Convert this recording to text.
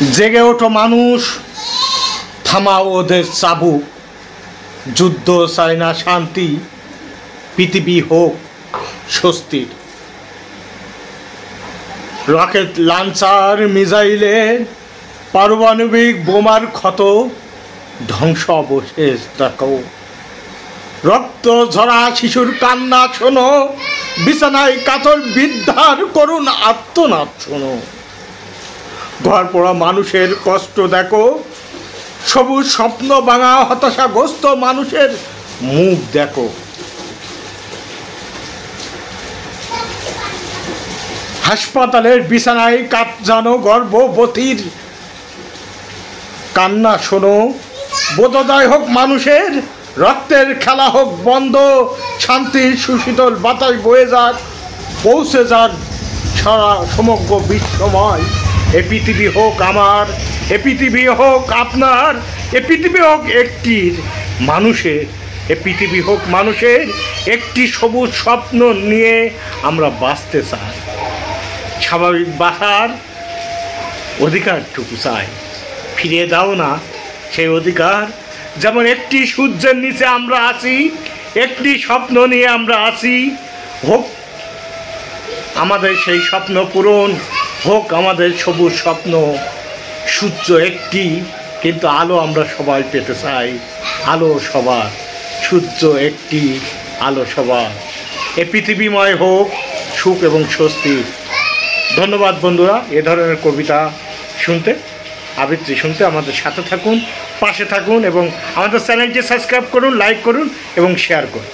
জেগে ওঠো মানুষ, থামাও ওদের চাবুক। যুদ্ধ চাই না, শান্তি, পৃথিবী হোক স্বস্তির। রকেট লঞ্চার, মিসাইলে, পারমাণবিক বোমার ক্ষত, ধ্বংস অবশেষ দেখো। রক্ত ঝরা শিশুর কান্না শোনো, বিছানায় কাতর বৃদ্ধার করুণ আর্তনাদ শোনো। ঘর পোড়া মানুষের কষ্ট দেখো, সবুজ স্বপ্ন ভাঙা হতাশাগ্রস্ত মানুষের মুখ দেখো। হাসপাতালের বিছানায় কাঁপজানো গর্ভবতীর কান্না শোনো। বোধোদয় হোক মানুষের, রক্তের খেলা হোক বন্ধ, শান্তির সুশীতল বাতাস বয়ে যাক, পৌঁছে যাক সারা সমগ্র বিশ্বময়। এ পৃথিবী হোক আমার, এ পৃথিবী হোক আপনার, এ পৃথিবী হোক একটি মানুষের, এ পৃথিবী হোক মানুষের। একটি সবুজ স্বপ্ন নিয়ে আমরা বাঁচতে চাই, স্বাভাবিক বাঁচার অধিকারটুকু চাই। ফিরিয়ে দাও না সেই অধিকার। যেমন একটি সূর্যের নিচে আমরা আছি, একটি স্বপ্ন নিয়ে আমরা আছি। হোক আমাদের সেই স্বপ্ন পূরণ, হোক আমাদের সবুজ স্বপ্ন। সূর্য একটি, কিন্তু আলো আমরা সবাই পেতে চাই। আলো সবার, সূর্য একটি, আলো সবার। এ পৃথিবীময় হোক সুখ এবং স্বস্তি। ধন্যবাদ বন্ধুরা, এ ধরনের কবিতা শুনতে, আবৃত্তি শুনতে আমাদের সাথে থাকুন, পাশে থাকুন এবং আমাদের চ্যানেলটি সাবস্ক্রাইব করুন, লাইক করুন এবং শেয়ার করুন।